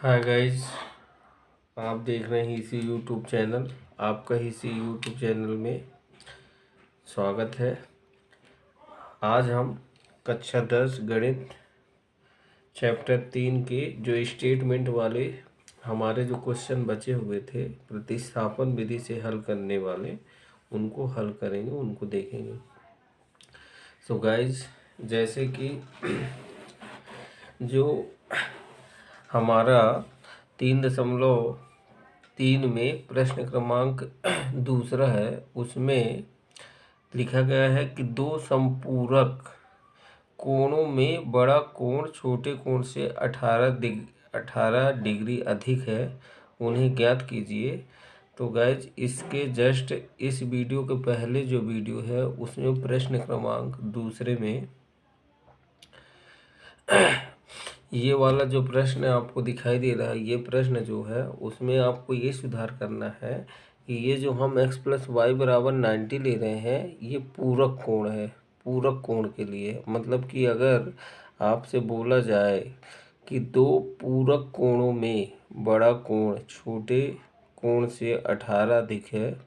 Hi guys, आप देख रहे हैं इसी यूट्यूब चैनल। आपका इसी यूट्यूब चैनल में स्वागत है। आज हम कक्षा 10 गणित चैप्टर 3 के जो स्टेटमेंट वाले हमारे जो क्वेश्चन बचे हुए थे प्रतिस्थापन विधि से हल करने वाले, उनको हल करेंगे, उनको देखेंगे। सो गाइस, जैसे कि जो हमारा 3.3 में प्रश्न क्रमांक दूसरा है, उसमें लिखा गया है कि दो संपूरक कोणों में बड़ा कोण छोटे कोण से 18 डिग्री अधिक है, उन्हें ज्ञात कीजिए। तो गाइज, इसके जस्ट इस वीडियो के पहले जो वीडियो है उसमें प्रश्न क्रमांक दूसरे में ये वाला जो प्रश्न आपको दिखाई दे रहा है, ये प्रश्न जो है उसमें आपको ये सुधार करना है कि ये जो हम x + y = 90 ले रहे हैं, ये पूरक कोण है। पूरक कोण के लिए मतलब कि अगर आपसे बोला जाए कि दो पूरक कोणों में बड़ा कोण छोटे कोण से 18 अधिक है,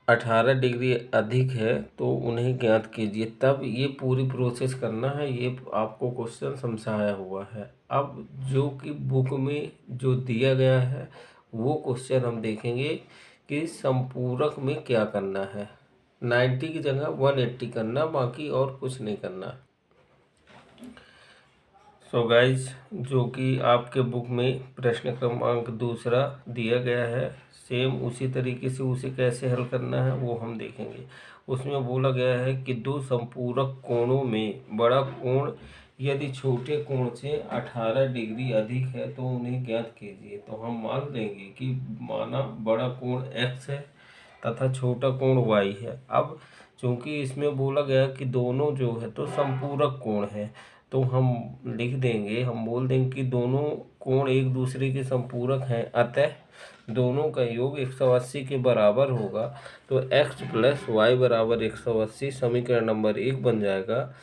18 डिग्री अधिक है, तो उन्हें ज्ञात कीजिए। तब ये पूरी प्रोसेस करना है। ये आपको क्वेश्चन समझाया हुआ है। अब जो कि बुक में जो दिया गया है वो क्वेश्चन हम देखेंगे कि संपूरक में क्या करना है। 90 की जगह 180 करना, बाकी और कुछ नहीं करना। सो गाइज, जो कि आपके बुक में प्रश्न क्रमांक दूसरा दिया गया है, सेम उसी तरीके से उसे कैसे हल करना है वो हम देखेंगे। उसमें बोला गया है कि दो संपूरक कोणों में बड़ा कोण यदि छोटे कोण से 18 डिग्री अधिक है तो उन्हें ज्ञात कीजिए। तो हम मान लेंगे कि माना बड़ा कोण x है तथा छोटा कोण y है। अब चूंकि इसमें बोला गया कि दोनों जो है तो संपूरक कोण है, तो हम लिख देंगे, हम बोल देंगे कि दोनों कोण एक दूसरे के संपूरक हैं, अतः दोनों का योग 180 के बराबर होगा। तो x + y = 180 समीकरण नंबर 1 बन जाएगा।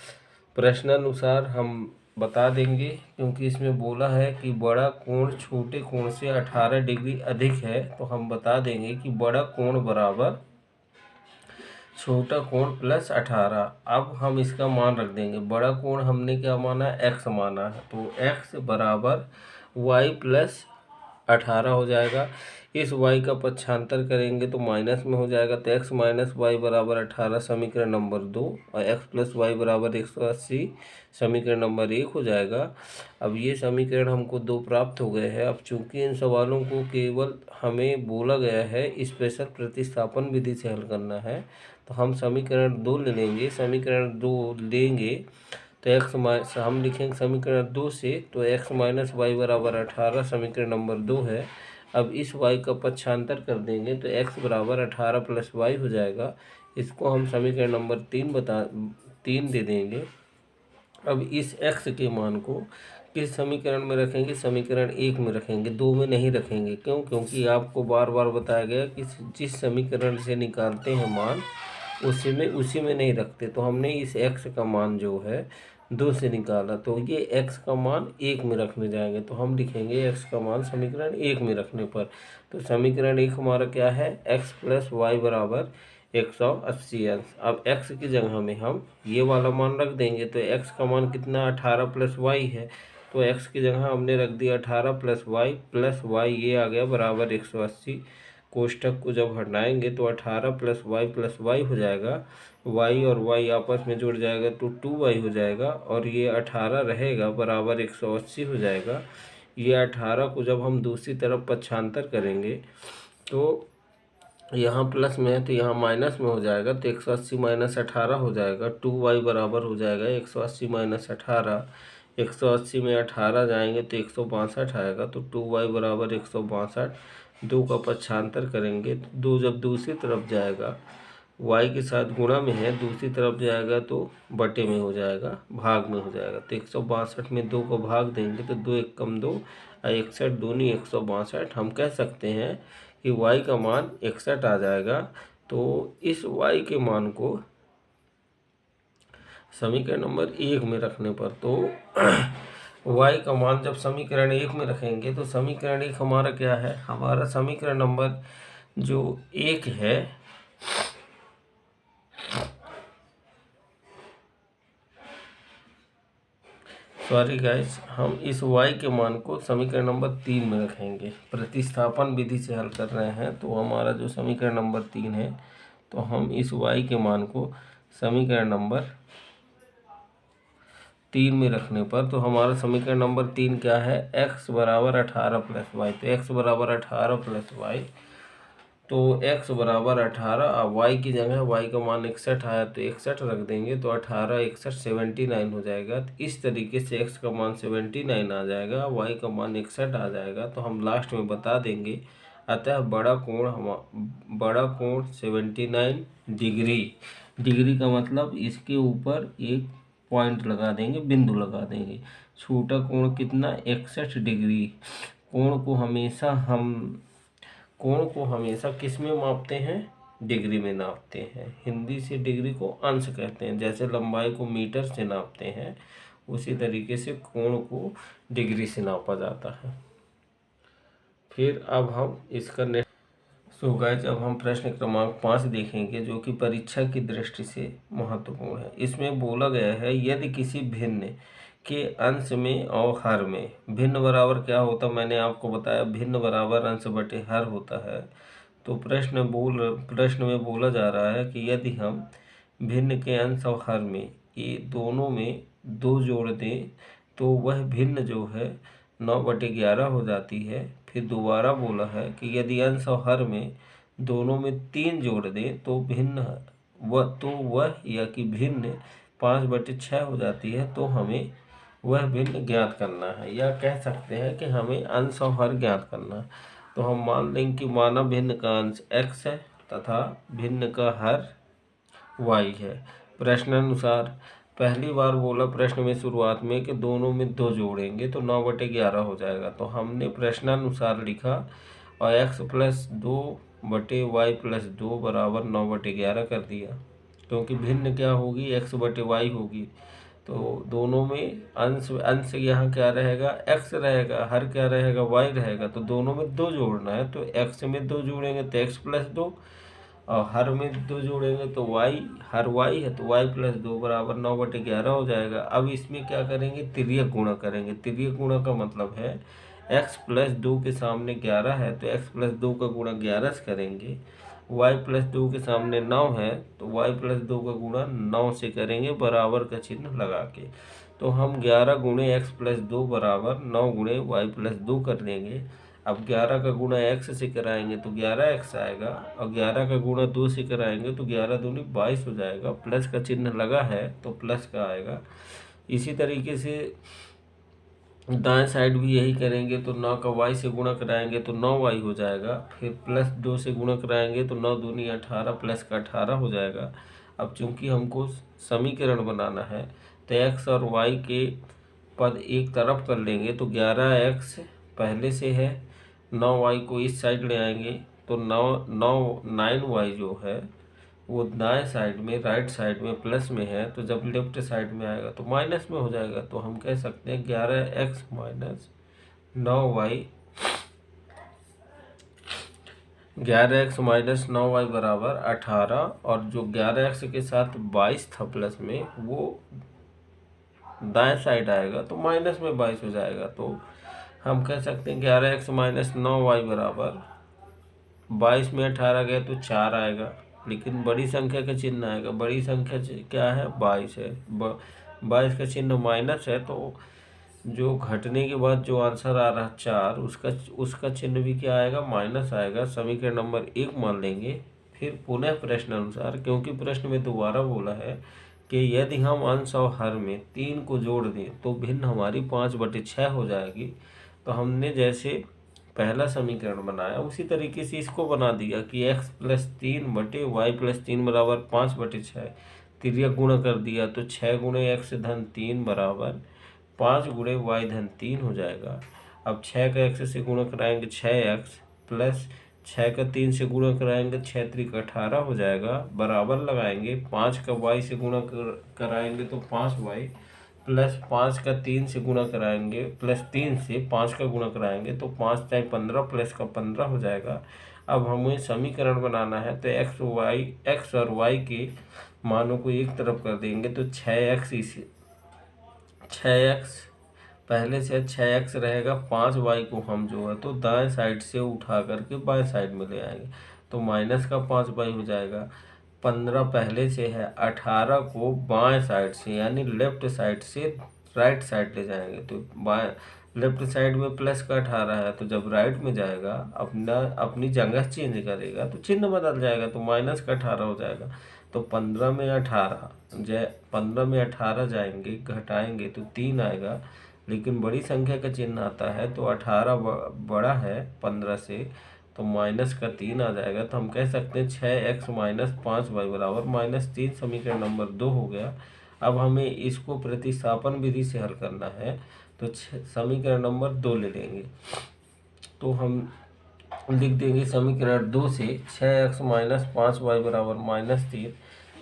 प्रश्नानुसार हम बता देंगे, क्योंकि इसमें बोला है कि बड़ा कोण छोटे कोण से 18 डिग्री अधिक है, तो हम बता देंगे कि बड़ा कोण बराबर छोटा कोण + 18। अब हम इसका मान रख देंगे। बड़ा कोण हमने क्या माना, x माना है, तो x = y + 18 हो जाएगा। इस y का पक्षांतर करेंगे तो माइनस में हो जाएगा, तो x - y = 18 समीकरण नंबर 2, और x + y = 180 समीकरण नंबर 1 हो जाएगा। अब ये समीकरण हमको 2 प्राप्त हो गए हैं। अब चूंकि इन सवालों को केवल हमें बोला गया है स्पेशल प्रतिस्थापन विधि से हल करना है, तो हम समीकरण 2 ले लेंगे। समीकरण 2 लेंगे तो हम लिखेंगे समीकरण 2 से, तो x - y = 18 समीकरण नंबर 2 है। अब इस y का पक्षांतर कर देंगे तो x = 18 + y हो जाएगा। इसको हम समीकरण नंबर 3 दे देंगे। अब इस x के मान को किस समीकरण में रखेंगे, समीकरण 1 में रखेंगे, 2 में नहीं रखेंगे। क्यों? क्योंकि आपको बार बार बताया गया कि जिस समीकरण से निकालते हैं मान उसी में नहीं रखते। तो हमने इस x का मान जो है 2 से निकाला, तो ये x का मान 1 में रखने जाएंगे, तो हम लिखेंगे x का मान समीकरण 1 में रखने पर। तो समीकरण 1 हमारा क्या है, x + y = 180 अंश। अब x की जगह में हम ये वाला मान रख देंगे, तो x का मान कितना, 18 + y है, तो x की जगह हमने रख दिया 18 + y ये आ गया बराबर 180। कोष्ठक को जब हटाएंगे तो 18 + y हो जाएगा, y और y आपस में जुड़ जाएगा तो 2y हो जाएगा, और ये 18 रहेगा बराबर 180 हो जाएगा। ये 18 को जब हम दूसरी तरफ पक्षांतर करेंगे तो यहाँ प्लस में है तो यहाँ माइनस में हो जाएगा, तो 180 - 18 हो जाएगा। 2y बराबर हो जाएगा 180 - 18। 180 में 18 जाएंगे तो 162 आएगा, तो 2y = 162। 2 का पक्षांतर करेंगे तो 2 जब दूसरी तरफ जाएगा, y के साथ गुणा में है, दूसरी तरफ जाएगा तो बटे में हो जाएगा, भाग में हो जाएगा। तो 162 में 2 को भाग देंगे तो 2 × 1 = 2 और 61 दूनी 162। हम कह सकते हैं कि y का मान 61 आ जाएगा। तो इस y के मान को समीकरण नंबर 1 में रखने पर, तो y का मान जब समीकरण 1 में रखेंगे तो समीकरण 1 हमारा क्या है, हमारा समीकरण नंबर जो 1 है, सॉरी गाइस, हम इस y के मान को समीकरण नंबर 3 में रखेंगे। प्रतिस्थापन विधि से हल कर रहे हैं तो हमारा जो समीकरण नंबर 3 है, तो हम इस y के मान को समीकरण नंबर 3 में रखने पर तो हमारा समीकरण नंबर 3 क्या है, x बराबर 18 प्लस वाई। तो x बराबर 18 प्लस वाई, तो x बराबर 18, अब y की जगह y का मान 61 आया तो 61 रख देंगे तो 18 61 79 हो जाएगा। तो इस तरीके से x का मान 79 आ जाएगा, y का मान 61 आ जाएगा। तो हम लास्ट में बता देंगे, अतः बड़ा कोण 79 डिग्री। डिग्री का मतलब इसके ऊपर एक पॉइंट लगा देंगे, बिंदु लगा देंगे। छोटा कोण कितना, 61 डिग्री। कोण को हमेशा किस में मापते हैं, डिग्री में नापते हैं। हिंदी से डिग्री को अंश कहते हैं। जैसे लंबाई को मीटर से नापते हैं, उसी तरीके से कोण को डिग्री से नापा जाता है। फिर अब हम इसका सो गाइस, अब हम प्रश्न क्रमांक 5 देखेंगे, जो कि परीक्षा की दृष्टि से महत्वपूर्ण है। इसमें बोला गया है, यदि किसी भिन्न के अंश में और हर में, भिन्न बराबर क्या होता, मैंने आपको बताया भिन्न बराबर अंश बटे हर होता है। तो प्रश्न में बोला जा रहा है कि यदि हम भिन्न के अंश और हर में ये दोनों में 2 जोड़ दें तो वह भिन्न जो है 9/11 हो जाती है। फिर दोबारा बोला है कि यदि अंश और हर में दोनों में 3 जोड़ दें तो वह या कि भिन्न 5/6 हो जाती है। तो हमें वह भिन्न ज्ञात करना है, या कह सकते हैं कि हमें अंश और हर ज्ञात करना है। तो हम मान लेंगे कि माना भिन्न का अंश x है तथा भिन्न का हर y है। प्रश्नानुसार पहली बार बोला प्रश्न में शुरुआत में कि दोनों में 2 जोड़ेंगे तो 9/11 हो जाएगा। तो हमने प्रश्नानुसार लिखा और x + 2/y + 2 बराबर 9/11 कर दिया, क्योंकि भिन्न क्या होगी, x/y होगी। तो दोनों में अंश यहाँ क्या रहेगा, x रहेगा, हर क्या रहेगा, y रहेगा। तो दोनों में 2 जोड़ना है, तो x में 2 जोड़ेंगे तो x + 2, और हर में 2 जोड़ेंगे तो y, हर y है तो y + 2 बराबर 9/11 हो जाएगा। अब इसमें क्या करेंगे, तिर्यक गुणा करेंगे। तिर्यक गुणा का मतलब है x + 2 के सामने 11 है तो x + 2 का गुणा 11 से करेंगे। y + 2 के सामने 9 है तो y + 2 का गुणा 9 से करेंगे, बराबर का चिन्ह लगा के। तो हम 11 गुणे x + 2 बराबर 9 गुणे y + 2 कर देंगे। अब 11 का गुणा x से कराएंगे तो 11x आएगा, और 11 का गुणा 2 से कराएंगे तो 11 दूनी 22 हो जाएगा। प्लस का चिन्ह लगा है तो प्लस का आएगा। इसी तरीके से दाएं साइड भी यही करेंगे, तो 9 का y से गुणा कराएंगे तो 9y हो जाएगा। फिर +2 से गुणा कराएंगे तो 9 दूनी 18, प्लस का 18 हो जाएगा। अब चूंकि हमको समीकरण बनाना है तो x और y के पद एक तरफ कर लेंगे, तो 11x पहले से है, 9y को इस साइड ले आएंगे तो 9y जो है वो दाएं साइड में, राइट साइड में प्लस में है, तो जब लेफ्ट साइड में आएगा तो माइनस में हो जाएगा। तो हम कह सकते हैं 11x - 9y बराबर 18, और जो 11x के साथ 22 था प्लस में, वो दाएं साइड आएगा तो माइनस में 22 हो जाएगा। तो हम कह सकते हैं 11x - 9y बराबर 22 में 18 गया तो 4 आएगा, लेकिन बड़ी संख्या का चिन्ह आएगा। बड़ी संख्या क्या है, 22 है। 22 का चिन्ह माइनस है, तो जो घटने के बाद जो आंसर आ रहा है 4, उसका चिन्ह भी क्या आएगा, माइनस आएगा। समीकरण नंबर 1 मान लेंगे। फिर पुनः प्रश्न अनुसार, क्योंकि प्रश्न में दोबारा बोला है कि यदि हम अंश और हर में 3 को जोड़ दें तो भिन्न हमारी 5/6 हो जाएगी। तो हमने जैसे पहला समीकरण बनाया उसी तरीके से इसको बना दिया कि x + 3 बटे y + 3 बराबर 5/6। तिर्यक गुणा कर दिया तो 6 गुणे x धन 3 बराबर 5 गुणे y धन 3 हो जाएगा। अब 6 का x से गुणा कराएंगे 6x, प्लस 6 का 3 से गुणा कराएंगे 6 × 3 = 18 हो जाएगा, बराबर लगाएंगे। 5 का y से गुणा कराएंगे तो 5y, प्लस 5 का 3 से गुणा कराएंगे, प्लस 3 से 5 का गुणा कराएंगे तो 5 चाहे 15 प्लस का 15 हो जाएगा। अब हमें समीकरण बनाना है तो एक्स और वाई के मानों को एक तरफ कर देंगे तो 6x, इसी 6x पहले से 6x रहेगा, 5y को हम जो है तो दाएं साइड से उठा करके बाएं साइड में ले आएंगे तो माइनस का 5y हो जाएगा। 15 पहले से है, 18 को बाएं साइड से यानी लेफ्ट साइड से राइट साइड ले जाएंगे तो बाएं लेफ्ट साइड में प्लस का 18 है, तो जब राइट में जाएगा अपनी जगह चेंज करेगा तो चिन्ह बदल जाएगा तो माइनस का 18 हो जाएगा। तो 15 में 18 15 में 18 जाएंगे, घटाएंगे तो 3 आएगा, लेकिन बड़ी संख्या का चिन्ह आता है तो 18 बड़ा है 15 से तो माइनस का 3 आ जाएगा। तो हम कह सकते हैं 6x माइनस 5y बराबर -3 समीकरण नंबर 2 हो गया। अब हमें इसको प्रतिस्थापन विधि से हल करना है तो समीकरण नंबर 2 ले लेंगे तो हम लिख देंगे समीकरण 2 से 6x माइनस 5y बराबर -3।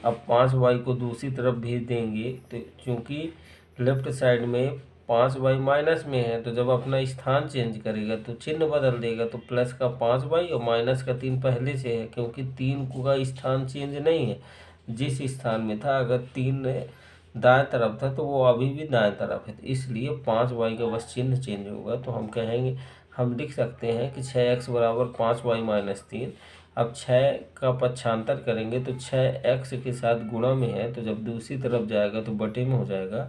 अब 5y को दूसरी तरफ भेज देंगे तो चूँकि लेफ्ट साइड में 5y माइनस में है तो जब अपना स्थान चेंज करेगा तो चिन्ह बदल देगा तो प्लस का 5y और माइनस का 3 पहले से है, क्योंकि 3 का स्थान चेंज नहीं है, जिस स्थान में था अगर 3 दाएं तरफ था तो वो अभी भी दाएं तरफ है, तो इसलिए 5y का बस चिन्ह चेंज होगा। तो हम कहेंगे, हम लिख सकते हैं कि 6x बराबर 5y माइनस 3। अब 6 का पक्षांतर करेंगे तो 6x के साथ गुणा में है तो जब दूसरी तरफ जाएगा तो बटे में हो जाएगा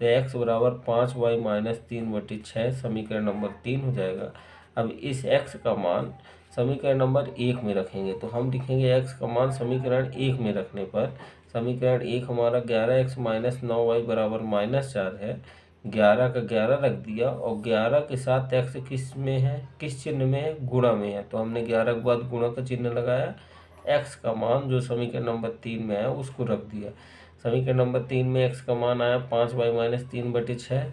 तो x बराबर 5y माइनस 3/6 समीकरण नंबर 3 हो जाएगा। अब इस x का मान समीकरण नंबर 1 में रखेंगे तो हम लिखेंगे x का मान समीकरण 1 में रखने पर समीकरण 1 हमारा 11x माइनस 9y बराबर -4 है। 11 का 11 रख दिया और 11 के साथ x किस में है, किस चिन्ह में है, गुणा में है, तो हमने 11 के बाद गुणा का चिन्ह लगाया, x का मान जो समीकरण नंबर 3 में है उसको रख दिया। समीकरण नंबर 3 में x का मान आया 5y माइनस 3/6,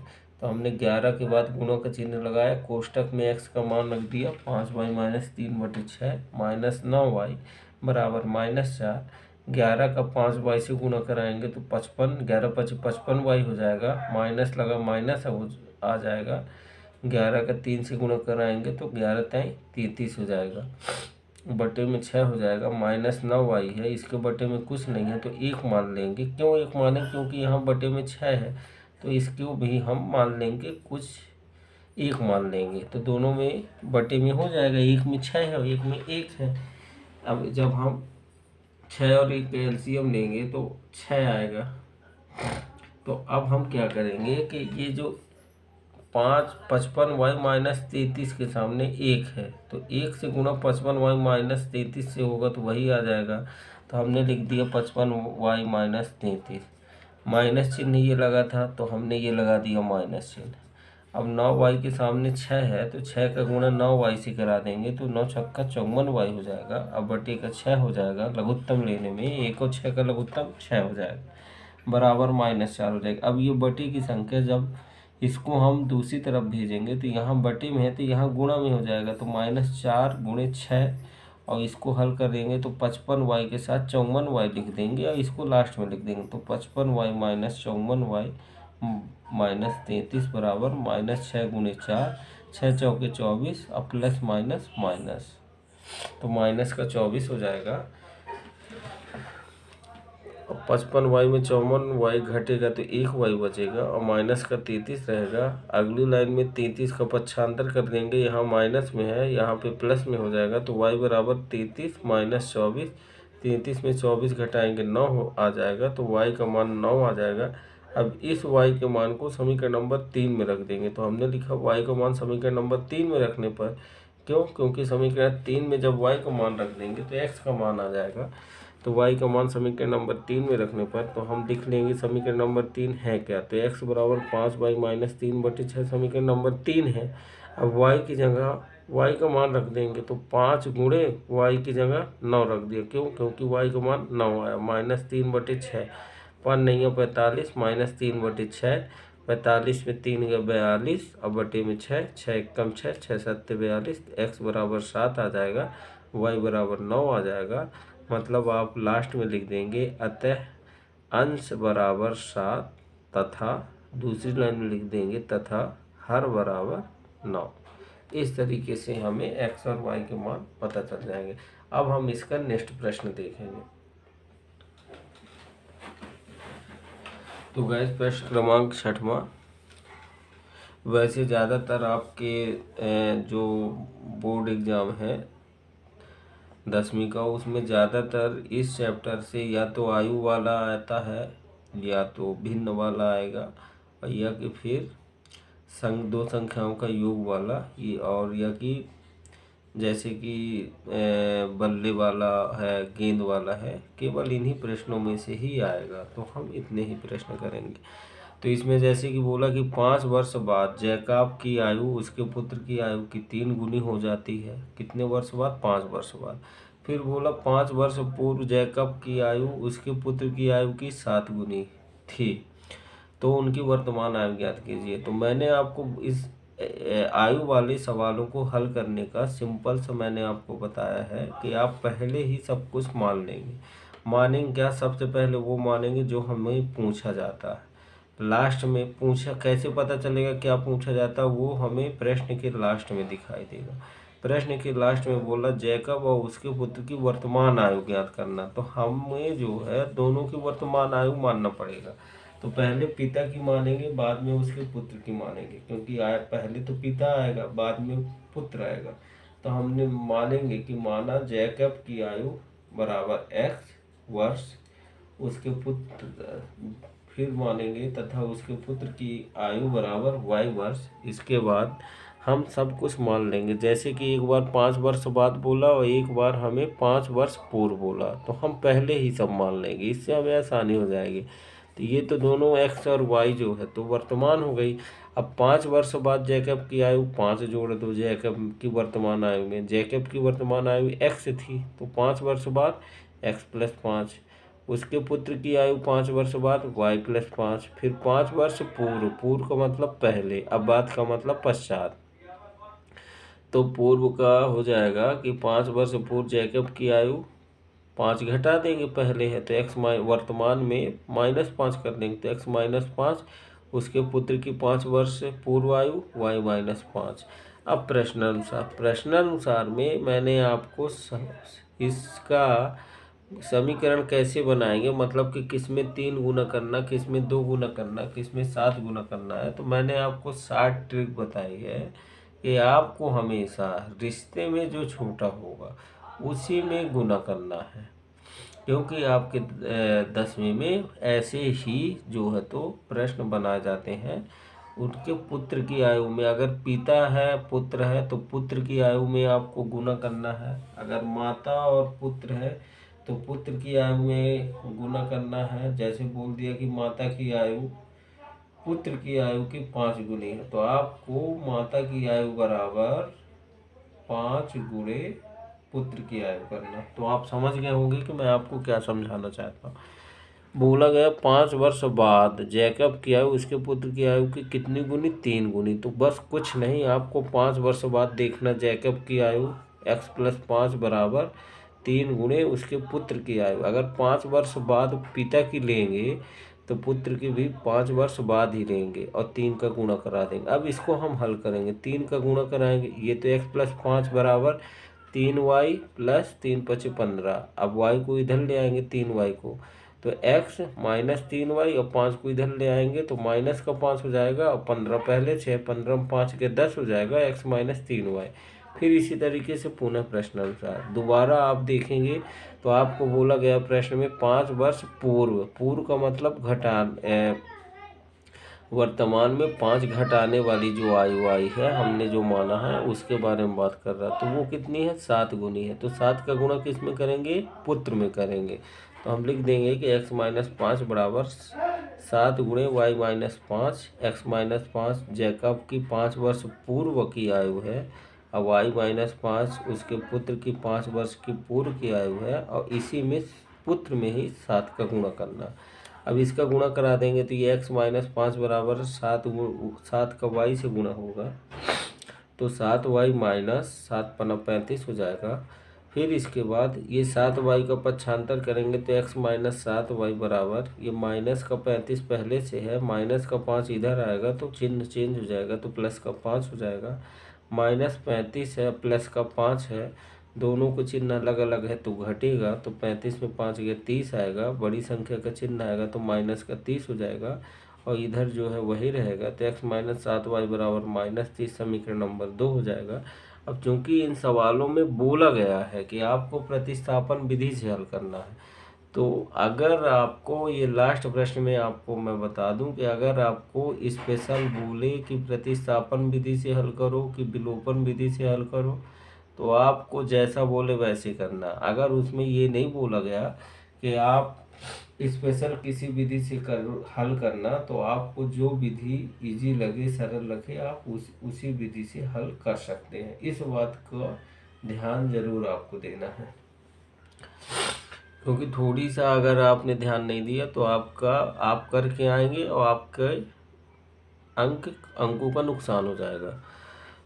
तो हमने 11 के बाद गुणों का चिन्ह लगाया, कोष्टक में x का मान रख दिया 5y माइनस 3/6 माइनस 9y बराबर -4। 11 का 5y से गुणा कराएंगे तो 55, 11 × 5 = 55y हो जाएगा, माइनस लगा माइनस आ जाएगा। 11 का 3 से गुणा कराएंगे तो 11 × 33 हो जाएगा, बटे में 6 हो जाएगा, -9y है, इसके बटे में कुछ नहीं है तो 1 मान लेंगे। क्यों 1 माने, क्योंकि यहाँ बटे में 6 है तो इसको भी हम मान लेंगे, कुछ 1 मान लेंगे तो दोनों में बटे में हो जाएगा, 1 में 6 है और 1 में 1 है। अब जब हम 6 और 1 का एलसीएम लेंगे तो 6 आएगा। तो अब हम क्या करेंगे कि ये जो 55y माइनस 33 के सामने 1 है तो 1 से गुणा 55y माइनस 33 से होगा तो वही आ जाएगा। तो हमने लिख दिया 55y माइनस 33, माइनस चिन्ह ये लगा था तो हमने ये लगा दिया माइनस चिन्ह। अब 9y के सामने 6 है तो 6 का गुणा 9y से करा देंगे तो 9 × 6 = 54y हो जाएगा। अब बटे का 6 हो जाएगा, लघुत्तम लेने में 1 और 6 का लघुत्तम 6 हो जाएगा, बराबर -4 हो जाएगा। अब ये बटे की संख्या जब इसको हम दूसरी तरफ भेजेंगे तो यहाँ बटे में है तो यहाँ गुणा में हो जाएगा तो -4 × 6 और इसको हल करेंगे तो 55y के साथ 54y लिख देंगे और इसको लास्ट में लिख देंगे तो 55y माइनस 54y माइनस 33 बराबर -6 × 4, 6 × 4 = 24 और प्लस माइनस माइनस तो माइनस का 24 हो जाएगा। और 55y में 54y घटेगा तो 1y बचेगा और माइनस का 33 रहेगा। अगली लाइन में 33 का पक्षांतर कर देंगे, यहाँ माइनस में है यहाँ पे प्लस में हो जाएगा तो y बराबर 33 माइनस 24, 33 में 24 घटाएंगे 9 आ जाएगा तो y का मान 9 आ जाएगा। अब इस y के मान को समीकरण नंबर 3 में रख देंगे तो हमने लिखा y का मान समीकरण नंबर 3 में रखने पर, क्यों, क्योंकि समीकरण 3 में जब y का मान रख देंगे तो x का मान आ जाएगा। तो y का मान समीकरण नंबर 3 में रखने पर तो हम लिख लेंगे समीकरण नंबर 3 है क्या, तो x बराबर 5y माइनस 3/6 समीकरण नंबर 3 है। अब y की जगह y का मान रख देंगे तो 5 गुणे y की जगह 9 रख दिया, क्यों, क्योंकि y का मान 9 आया, -3/6, 5 नहीं है 45, -3/6, 45 में 3 गया 42 और बटे में 6, 6 कम 6, 6 7 42, x बराबर 7 आ जाएगा, y बराबर 9 आ जाएगा। मतलब आप लास्ट में लिख देंगे अतः अंश बराबर 7 तथा दूसरी लाइन में लिख देंगे तथा हर बराबर 9। इस तरीके से हमें x और y के मान पता चल जाएंगे। अब हम इसका नेक्स्ट प्रश्न देखेंगे। तो गाइस प्रश्न क्रमांक 6वां, वैसे ज़्यादातर आपके जो बोर्ड एग्ज़ाम है 10वीं का, उसमें ज़्यादातर इस चैप्टर से या तो आयु वाला आता है या तो भिन्न वाला आएगा, या कि फिर दो संख्याओं का योग वाला, ये और या कि जैसे कि बल्ले वाला है, गेंद वाला है। केवल इन्हीं प्रश्नों में से ही आएगा, तो हम इतने ही प्रश्न करेंगे। तो इसमें जैसे कि बोला कि 5 वर्ष बाद जैकब की आयु उसके पुत्र की आयु की 3 गुनी हो जाती है। कितने वर्ष बाद? 5 वर्ष बाद। फिर बोला 5 वर्ष पूर्व जैकब की आयु उसके पुत्र की आयु की 7 गुनी थी, तो उनकी वर्तमान आयु ज्ञात कीजिए। तो मैंने आपको इस आयु वाले सवालों को हल करने का सिंपल सा मैंने आपको बताया है कि आप पहले ही सब कुछ मान लेंगे। मानेंगे क्या? सबसे पहले वो मानेंगे जो हमें पूछा जाता है। लास्ट में पूछा कैसे पता चलेगा क्या पूछा जाता है? वो हमें प्रश्न के लास्ट में दिखाई देगा। प्रश्न के लास्ट में बोला जैकब और उसके पुत्र की वर्तमान आयु ज्ञात करना, तो हमें जो है दोनों की वर्तमान आयु मानना पड़ेगा। तो पहले पिता की मानेंगे, बाद में उसके पुत्र की मानेंगे, क्योंकि पहले तो पिता आएगा, बाद में पुत्र आएगा। तो हमने मानेंगे कि माना जैकब की आयु बराबर x वर्ष, उसके पुत्र फिर मानेंगे तथा उसके पुत्र की आयु बराबर y वर्ष। इसके बाद हम सब कुछ मान लेंगे, जैसे कि एक बार 5 वर्ष बाद बोला और एक बार हमें 5 वर्ष पूर्व बोला, तो हम पहले ही सब मान लेंगे, इससे हमें आसानी हो जाएगी। तो ये तो दोनों x और y जो है तो वर्तमान हो गई। अब 5 वर्ष बाद जैकब की आयु 5 जोड़ दो जैकब की वर्तमान आयु में। जैकब की वर्तमान आयु x थी, तो 5 वर्ष बाद x + 5। उसके पुत्र की आयु 5 वर्ष बाद y + 5। फिर 5 वर्ष पूर्व, पूर्व का मतलब पहले, अब बाद का मतलब पश्चात। तो पूर्व का हो जाएगा कि 5 वर्ष पूर्व जैकब की आयु 5 घटा देंगे, पहले है तो x वर्तमान में -5 कर देंगे, तो x - 5। उसके पुत्र की 5 वर्ष पूर्व आयु y - 5। अब प्रश्नानुसार में मैंने आपको इसका समीकरण कैसे बनाएंगे, मतलब कि किस में 3 गुना करना, किस में 2 गुना करना, किस में 7 गुना करना है। तो मैंने आपको 7 ट्रिक बताई है कि आपको हमेशा रिश्ते में जो छोटा होगा उसी में गुना करना है, क्योंकि आपके 10वीं में ऐसे ही जो है तो प्रश्न बनाए जाते हैं। उनके पुत्र की आयु में, अगर पिता है पुत्र है तो पुत्र की आयु में आपको गुना करना है। अगर माता और पुत्र है तो पुत्र की आयु में गुना करना है। जैसे बोल दिया कि माता की आयु पुत्र की आयु की 5 गुनी है, तो आपको माता की आयु बराबर 5 गुणे पुत्र की आयु करना। तो आप समझ गए होंगे कि मैं आपको क्या समझाना चाहता हूँ। बोला गया 5 वर्ष बाद जैकब की आयु उसके पुत्र की आयु की कितनी गुनी? 3 गुनी। तो बस कुछ नहीं, आपको 5 वर्ष बाद देखना जैकब की आयु x + 5 बराबर 3 गुणे उसके पुत्र की आयु। अगर 5 वर्ष बाद पिता की लेंगे तो पुत्र की भी 5 वर्ष बाद ही लेंगे और 3 का गुणा करा देंगे। अब इसको हम हल करेंगे, 3 का गुणा कराएंगे, ये तो x + 5 बराबर 3y + 3 × 5 = 15। अब y को इधर ले आएंगे, 3y को, तो x - 3y और 5 को इधर ले आएंगे तो माइनस का 5 हो जाएगा और 15 पहले 6, 15 5 के 10 हो जाएगा, x - 3y। फिर इसी तरीके से पुनः प्रश्नानुसार दोबारा आप देखेंगे तो आपको बोला गया प्रश्न में 5 वर्ष पूर्व, पूर्व का मतलब वर्तमान में 5 घटाने वाली जो आयु आई है, हमने जो माना है उसके बारे में बात कर रहा, तो वो कितनी है? 7 गुनी है। तो 7 का गुणा किस में करेंगे? पुत्र में करेंगे। तो हम लिख देंगे कि x - 5 बराबर 7 गुणे y - 5। x - 5 जैकब की 5 वर्ष पूर्व की आयु है और y - 5 उसके पुत्र की 5 वर्ष की पूर्व की आयु है, और इसी में पुत्र में ही 7 का गुणा करना। अब इसका गुणा करा देंगे तो ये x - 5 बराबर 7 का y से गुणा होगा, तो 7y - 7 × 35 हो जाएगा। फिर इसके बाद ये 7y का पक्षांतर करेंगे तो x माइनस 7y बराबर, ये माइनस का 35 पहले से है, माइनस का 5 इधर आएगा तो चिन्ह चेंज हो जाएगा तो प्लस का 5 हो जाएगा। माइनस 35 है, प्लस का 5 है, दोनों को चिन्ह अलग अलग है तो घटेगा, तो 35 में 5 गया 30 आएगा, बड़ी संख्या का चिन्ह आएगा तो माइनस का 30 हो जाएगा और इधर जो है वही रहेगा, तो x माइनस 7y बराबर माइनस 30 समीकरण नंबर 2 हो जाएगा। अब चूंकि इन सवालों में बोला गया है कि आपको प्रतिस्थापन विधि से हल करना है, तो अगर आपको ये लास्ट प्रश्न में आपको मैं बता दूं कि अगर आपको स्पेशल बोले कि प्रतिस्थापन विधि से हल करो कि विलोपन विधि से हल करो, तो आपको जैसा बोले वैसे करना। अगर उसमें ये नहीं बोला गया कि आप स्पेशल किसी विधि से हल करना, तो आपको जो विधि इजी लगे, सरल लगे, आप उसी विधि से हल कर सकते हैं। इस बात का ध्यान जरूर आपको देना है, क्योंकि थोड़ी सा अगर आपने ध्यान नहीं दिया तो आप करके आएंगे और आपके अंकों का नुकसान हो जाएगा।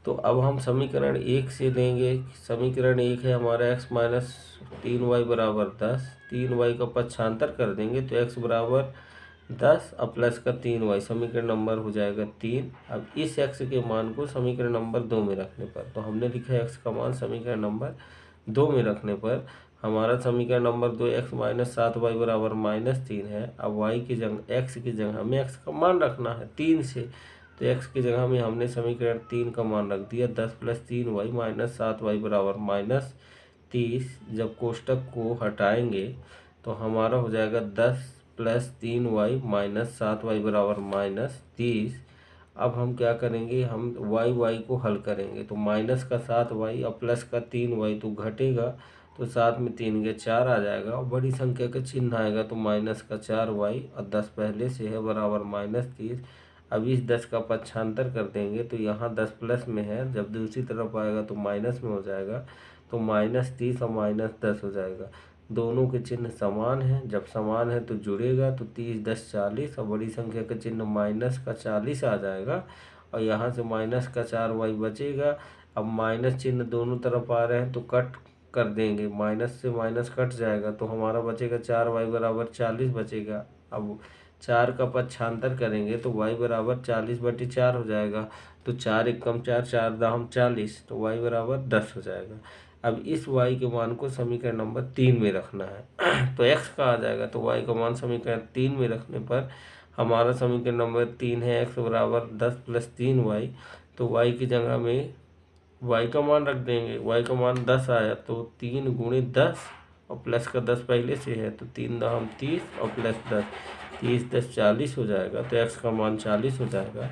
तो अब हम समीकरण 1 से लेंगे। समीकरण 1 है हमारा x माइनस 3y बराबर 10, 3y का पक्षांतर कर देंगे तो x बराबर 10 और प्लस का 3y, समीकरण नंबर हो जाएगा 3। अब इस x के मान को समीकरण नंबर 2 में रखने पर, तो हमने लिखा है x का मान समीकरण नंबर 2 में रखने पर हमारा समीकरण नंबर 2 x माइनस 7y बराबर माइनस 3 है। अब y की जगह x की जगह हमें x का मान रखना है 3 से, तो x की जगह में हमने समीकरण 3 का मान रख दिया 10 प्लस 3y माइनस 7y बराबर माइनस 30। जब कोष्टक को हटाएंगे तो हमारा हो जाएगा 10 प्लस 3y माइनस 7y बराबर माइनस 30। अब हम क्या करेंगे, हम y को हल करेंगे, तो माइनस का 7y और प्लस का 3y तो घटेगा, तो 7 में 3 के 4 आ जाएगा और बड़ी संख्या का चिन्ह आएगा तो माइनस का 4y और 10 पहले से है बराबर माइनस 30। अब इस 10 का पक्षांतर कर देंगे तो यहाँ 10 प्लस में है, जब दूसरी तरफ आएगा तो माइनस में हो जाएगा, तो माइनस 30 और माइनस 10 हो जाएगा। दोनों के चिन्ह समान हैं, जब समान है तो जुड़ेगा, तो 30 10 40 और बड़ी संख्या का चिन्ह माइनस का 40 आ जाएगा और यहाँ से माइनस का 4y बचेगा। अब माइनस चिन्ह दोनों तरफ आ रहे हैं तो कट कर देंगे, माइनस से माइनस कट जाएगा तो हमारा बचेगा 4y बराबर 40 बचेगा। अब 4 का पक्षांतर करेंगे तो y बराबर 40/4 हो जाएगा, तो 4 एकम 4, 4 दाम 40, तो y बराबर 10 हो जाएगा। अब इस y के मान को समीकरण नंबर 3 में रखना है तो x का आ जाएगा, तो y का मान समीकरण 3 में रखने पर हमारा समीकरण नंबर 3 है x बराबर 10 प्लस 3y, तो y की जगह में y का मान रख देंगे, y का मान 10 आया तो 3 गुणे 10 और प्लस का 10 पहले से है तो 3 दाम 30 और प्लस 10, 30 10 40 हो जाएगा, तो x का मान 40 हो जाएगा।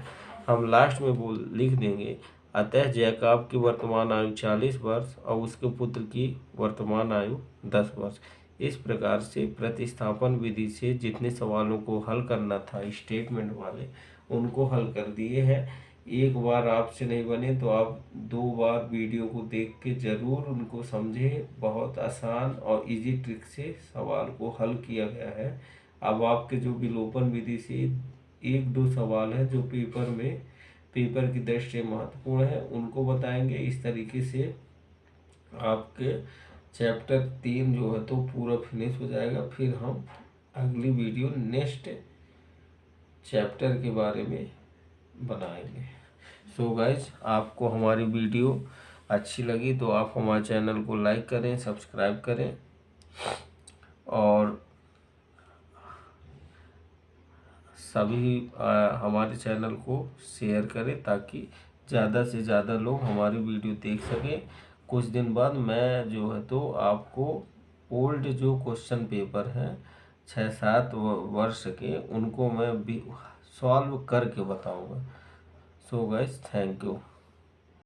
हम लास्ट में लिख देंगे, अतः जैकब की वर्तमान आयु 40 वर्ष और उसके पुत्र की वर्तमान आयु 10 वर्ष। इस प्रकार से प्रतिस्थापन विधि से जितने सवालों को हल करना था स्टेटमेंट वाले, उनको हल कर दिए हैं। एक बार आपसे नहीं बने तो आप 2 बार वीडियो को देख के ज़रूर उनको समझें। बहुत आसान और इजी ट्रिक से सवाल को हल किया गया है। अब आपके जो विलोपन विधि से 1-2 सवाल हैं जो पेपर की दृष्टि से महत्वपूर्ण है, उनको बताएंगे। इस तरीके से आपके चैप्टर 3 जो है तो पूरा फिनिश हो जाएगा। फिर हम अगली वीडियो नेक्स्ट चैप्टर के बारे में बनाएंगे। सो गाइज, आपको हमारी वीडियो अच्छी लगी तो आप हमारे चैनल को लाइक करें, सब्सक्राइब करें और सभी हमारे चैनल को शेयर करें ताकि ज़्यादा से ज़्यादा लोग हमारी वीडियो देख सकें। कुछ दिन बाद मैं जो है तो आपको ओल्ड जो क्वेश्चन पेपर हैं 6-7 वर्ष के, उनको मैं भी सॉल्व करके बताऊंगा। So guys, thank you.